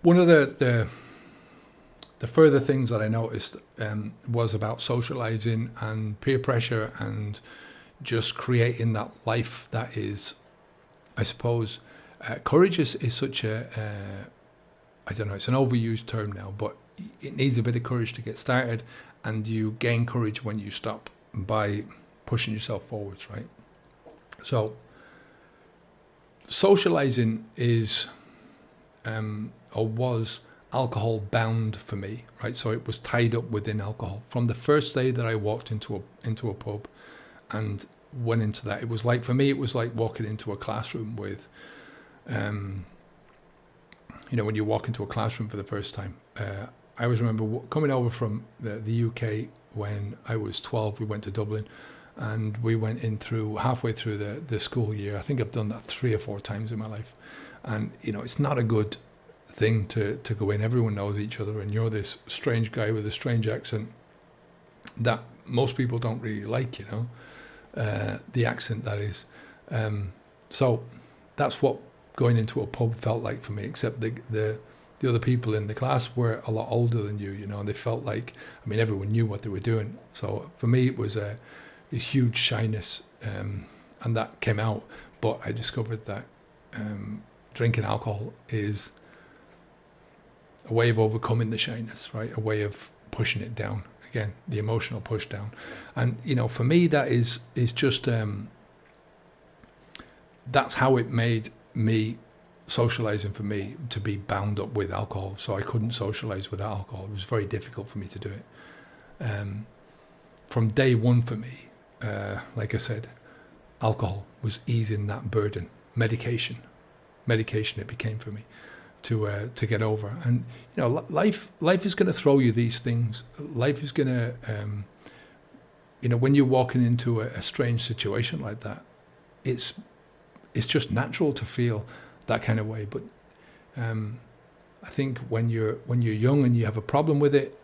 One of the further things that I noticed was about socializing and peer pressure and just creating that life that is, I suppose, courage is such I don't know, it's an overused term now, but it needs a bit of courage to get started, and you gain courage when you stop by pushing yourself forwards, right? So, socializing is or was alcohol bound for me, right? So it was tied up within alcohol from the first day that I walked into a pub and went into that. It was like, for me, it was like walking into a classroom with, when you walk into a classroom for the first time. I always remember coming over from the UK when I was 12. We went to Dublin, and we went in through halfway through the school year. I think I've done that 3 or 4 times in my life, and it's not a good thing to go in. Everyone knows each other, and you're this strange guy with a strange accent that most people don't really like. The accent, that is. So that's what going into a pub felt like for me, except the other people in the class were a lot older than you, and they felt like, everyone knew what they were doing. So for me, it was a huge shyness, and that came out. But I discovered that drinking alcohol is a way of overcoming the shyness, right? A way of pushing it down. Again, the emotional push down. And, for me, that is just, that's how it made me, socializing for me, to be bound up with alcohol. So I couldn't socialize without alcohol. It was very difficult for me to do it. From day one for me, like I said, alcohol was easing that burden. Medication it became for me to get over. And life is going to throw you these things. Life is going to when you're walking into a strange situation like that, it's just natural to feel that kind of way. But I think when you're young and you have a problem with it,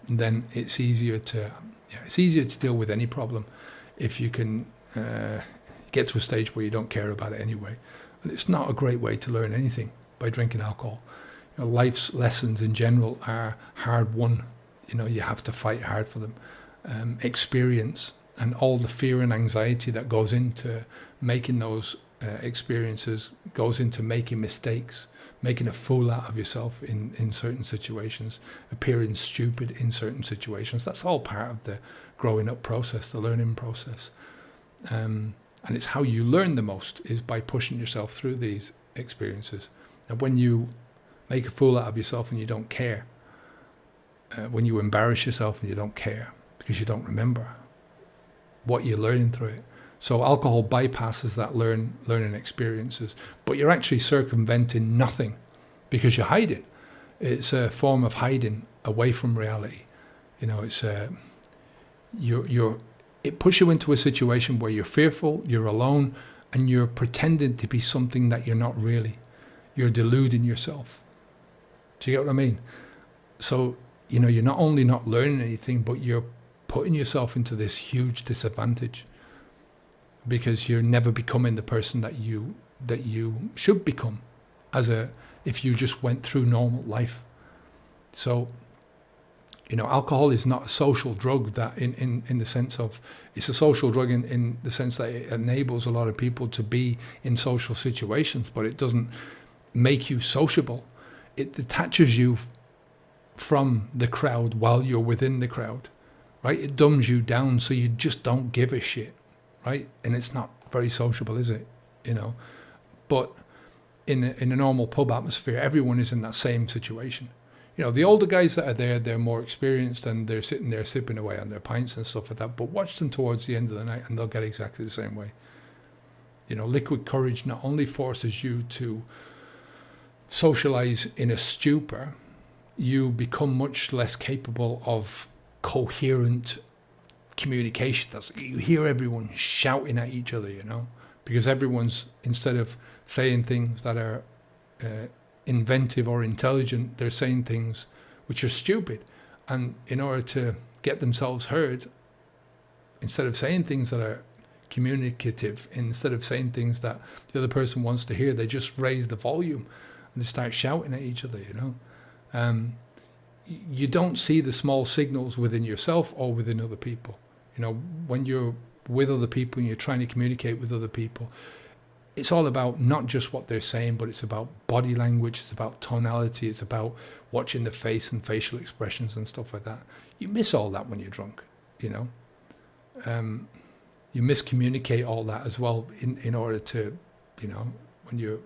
then it's easier to deal with any problem if you can get to a stage where you don't care about it anyway. And it's not a great way to learn anything by drinking alcohol. Life's lessons in general are hard won. You have to fight hard for them. Experience and all the fear and anxiety that goes into making those experiences, goes into making mistakes, making a fool out of yourself in certain situations, appearing stupid in certain situations. That's all part of the growing up process, the learning process. And it's how you learn the most, is by pushing yourself through these experiences. And when you make a fool out of yourself and you don't care, when you embarrass yourself and you don't care because you don't remember what you're learning through it. So alcohol bypasses that learning experiences, but you're actually circumventing nothing because you're hiding. It's a form of hiding away from reality. It's it pushes you into a situation where you're fearful, you're alone, and you're pretending to be something that you're not really. You're deluding yourself. Do you get what I mean? So, you're not only not learning anything, but you're putting yourself into this huge disadvantage because you're never becoming the person that you should become if you just went through normal life. So, alcohol is not a social drug that in the sense of, it's a social drug in the sense that it enables a lot of people to be in social situations, but it doesn't make you sociable. It detaches you from the crowd while you're within the crowd, right? It dumbs you down so you just don't give a shit, right? And it's not very sociable, is it? But in a normal pub atmosphere, everyone is in that same situation. The older guys that are there, they're more experienced and they're sitting there sipping away on their pints and stuff like that. But watch them towards the end of the night and they'll get exactly the same way. Liquid courage not only forces you to socialize in a stupor, you become much less capable of coherent communication. You hear everyone shouting at each other, because everyone's, instead of saying things that are inventive or intelligent, they're saying things which are stupid. And in order to get themselves heard, instead of saying things that are communicative, instead of saying things that the other person wants to hear, they just raise the volume. and they start shouting at each other, you don't see the small signals within yourself or within other people. When you're with other people and you're trying to communicate with other people, it's all about not just what they're saying, but it's about body language, it's about tonality, it's about watching the face and facial expressions and stuff like that. You miss all that when you're drunk, You miscommunicate all that as well in order to, when you're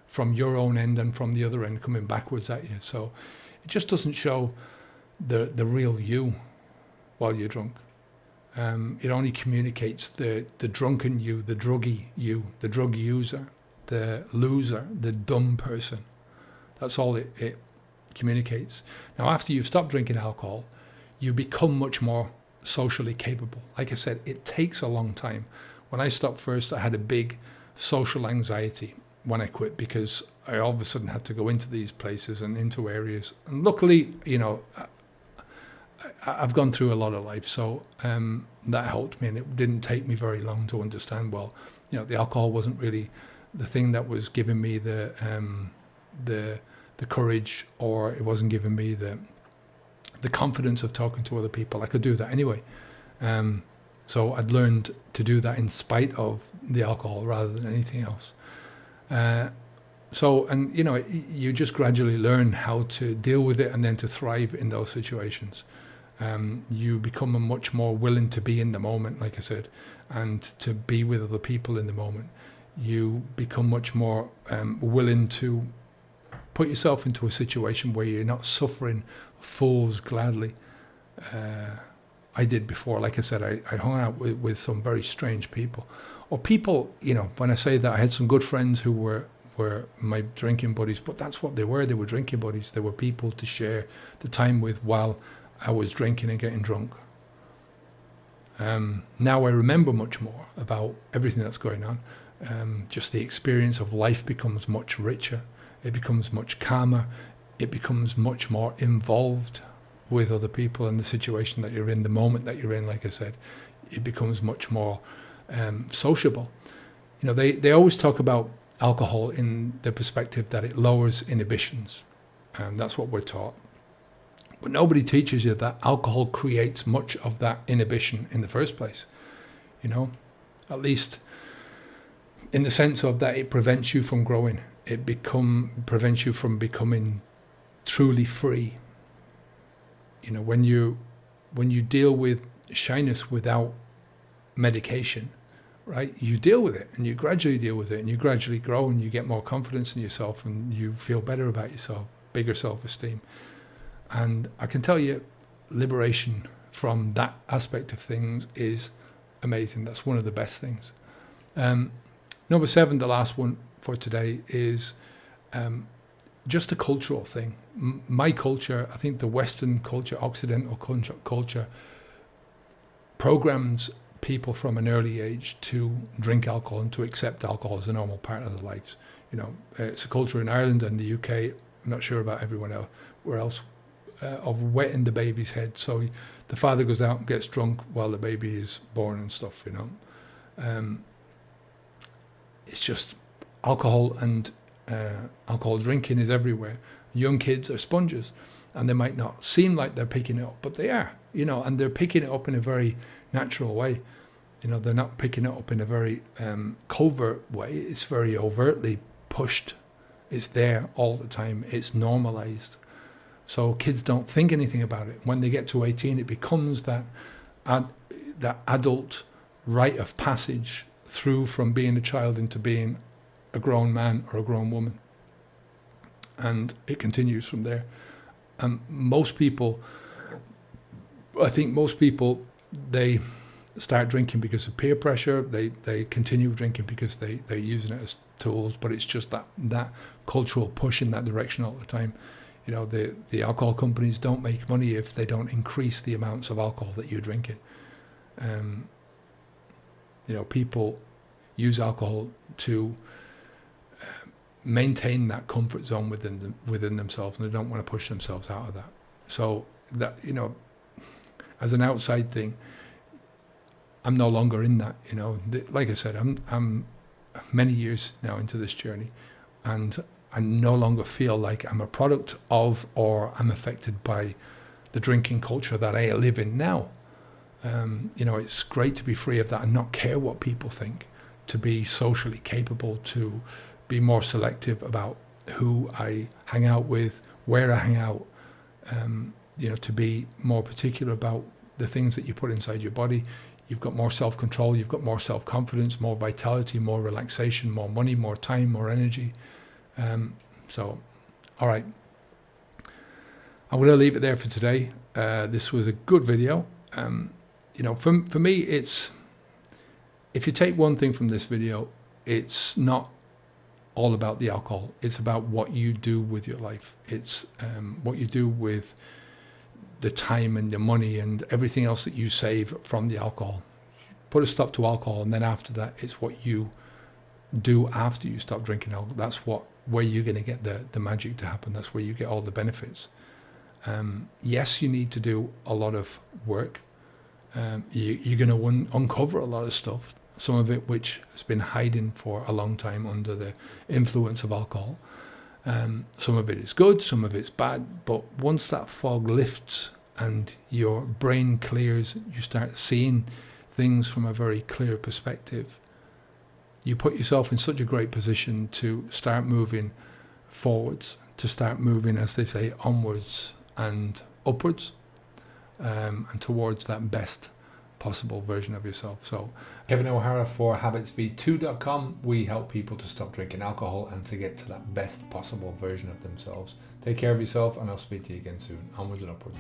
from your own end and from the other end coming backwards at you. So it just doesn't show the real you while you're drunk. It only communicates the drunken you, the druggy you, the drug user, the loser, the dumb person. That's all it communicates. Now, after you've stopped drinking alcohol, you become much more socially capable. Like I said, it takes a long time. When I stopped first, I had a big social anxiety when I quit, because I all of a sudden had to go into these places and into areas. And luckily, I've gone through a lot of life, so that helped me, and it didn't take me very long to understand, well, the alcohol wasn't really the thing that was giving me the courage, or it wasn't giving me the confidence of talking to other people. I could do that anyway. So I'd learned to do that in spite of the alcohol rather than anything else. You just gradually learn how to deal with it and then to thrive in those situations. You become much more willing to be in the moment, like I said, and to be with other people in the moment. You become much more willing to put yourself into a situation where you're not suffering fools gladly. I did before, like I said, I hung out with some very strange people. Or people, when I say that, I had some good friends who were my drinking buddies, but that's what they were. They were drinking buddies. They were people to share the time with while I was drinking and getting drunk. Now I remember much more about everything that's going on. Just the experience of life becomes much richer. It becomes much calmer. It becomes much more involved with other people and the situation that you're in, the moment that you're in, like I said. It becomes much more sociable. They always talk about alcohol in the perspective that it lowers inhibitions. That's what we're taught. But nobody teaches you that alcohol creates much of that inhibition in the first place. At least in the sense of that it prevents you from growing. It prevents you from becoming truly free. When you deal with shyness without medication, right? You deal with it, and you gradually deal with it, and you gradually grow, and you get more confidence in yourself, and you feel better about yourself, bigger self-esteem. And I can tell you, liberation from that aspect of things is amazing. That's one of the best things. Number 7, the last one for today, is just a cultural thing. My culture, I think the Western culture, Occidental culture, programs people from an early age to drink alcohol and to accept alcohol as a normal part of their lives. It's a culture in Ireland and the UK, I'm not sure about everyone else, where else, of wetting the baby's head. So the father goes out and gets drunk while the baby is born and stuff, It's just alcohol, and alcohol drinking is everywhere. Young kids are sponges, and they might not seem like they're picking it up, but they are, and they're picking it up in a very natural way. They're not picking it up in a very covert way. It's very overtly pushed. It's there all the time. It's normalized. So kids don't think anything about it. When they get to 18, it becomes that adult rite of passage through from being a child into being a grown man or a grown woman. And it continues from there. And I think most people, they start drinking because of peer pressure. They continue drinking because they're using it as tools, but it's just that cultural push in that direction all the time. The alcohol companies don't make money if they don't increase the amounts of alcohol that you're drinking. People use alcohol to maintain that comfort zone within themselves, and they don't want to push themselves out of that. So that, as an outside thing, I'm no longer in that. Like I said, I'm many years now into this journey, and I no longer feel like I'm a product of or I'm affected by the drinking culture that I live in now. It's great to be free of that and not care what people think, to be socially capable, to be more selective about who I hang out with, where I hang out, to be more particular about the things that you put inside your body. You've got more self-control, you've got more self-confidence, more vitality, more relaxation, more money, more time, more energy. All right. I'm going to leave it there for today. This was a good video. For me, it's, if you take one thing from this video, it's not all about the alcohol. It's about what you do with your life. It's what you do with the time and the money and everything else that you save from the alcohol. Put a stop to alcohol, and then after that, it's what you do after you stop drinking alcohol. That's where you're going to get the magic to happen. That's where you get all the benefits. Yes, you need to do a lot of work. You're going to uncover a lot of stuff, some of it which has been hiding for a long time under the influence of alcohol. Some of it is good, some of it's bad, but once that fog lifts and your brain clears, you start seeing things from a very clear perspective. You put yourself in such a great position to start moving forwards, to start moving, as they say, onwards and upwards, and towards that best possible version of yourself. So, Kevin O'Hara for habitsv2.com. We help people to stop drinking alcohol and to get to that best possible version of themselves. Take care of yourself, and I'll speak to you again soon. Onwards and upwards.